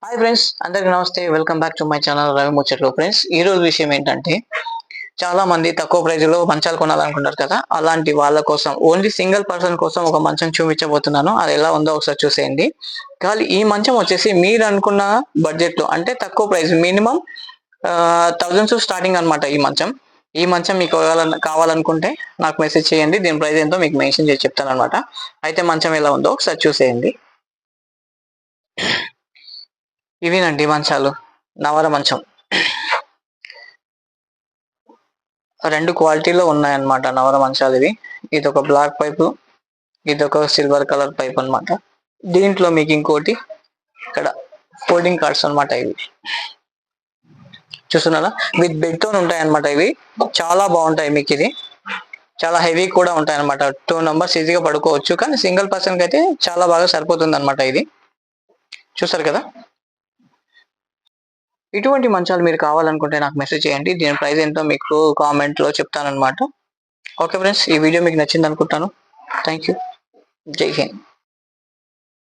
Hi friends, అందరికి నమస్తే. Welcome back to my channel Ravi ముచ్చట్లు. ఫ్రెండ్స్, ఈ రోజు విషయం ఏంటంటే, చాలా మంది తక్కువ ప్రైజ్ లో మంచాలు కొనాలనుకుంటారు కదా. అలాంటి వాళ్ళ కోసం, ఓన్లీ సింగిల్ పర్సన్ కోసం ఒక మంచం చూపించబోతున్నాను. అది ఎలా ఉందో ఒకసారి చూసేయండి. కానీ ఈ మంచం వచ్చేసి మీరు అనుకున్న బడ్జెట్ లో, అంటే తక్కువ ప్రైస్, మినిమం థౌజండ్స్ స్టార్టింగ్ అనమాట. ఈ మంచం మీకు కావాలనుకుంటే నాకు మెసేజ్ చేయండి. దీని ప్రైస్ ఎంతో మీకు మెన్షన్ చేసి చెప్తాను అనమాట. అయితే మంచం ఎలా ఉందో ఒకసారి చూసేయండి. ఇవేనండి మంచాలు. నవర మంచం రెండు క్వాలిటీలో ఉన్నాయన్నమాట. నవర మంచాలు ఇవి. ఇది ఒక బ్లాక్ పైపు, ఇది ఒక సిల్వర్ కలర్ పైప్ అన్నమాట. దీంట్లో మీకు ఇంకోటి ఇక్కడ ఫోల్డింగ్ కార్డ్స్ అన్నమాట. ఇవి చూస్తున్నారా, విత్ బెడ్ తో ఉంటాయి అన్నమాట. ఇవి చాలా బాగుంటాయి. మీకు ఇది చాలా హెవీ కూడా ఉంటాయి అన్నమాట. 2 మెంబర్స్ ఈజీగా పడుకోవచ్చు. కానీ సింగిల్ పర్సన్ కి అయితే చాలా బాగా సరిపోతుంది అనమాట. ఇది చూసారు కదా. ఇటువంటి మంచాలు మీరు కావాలనుకుంటే నాకు మెసేజ్ చేయండి. దీని ప్రైస్ ఏంటో మీకు కామెంట్ లో చెప్తాను అనమాట. ఓకే ఫ్రెండ్స్, ఈ వీడియో మీకు నచ్చింది అనుకుంటాను. Thank you. జై హింద్.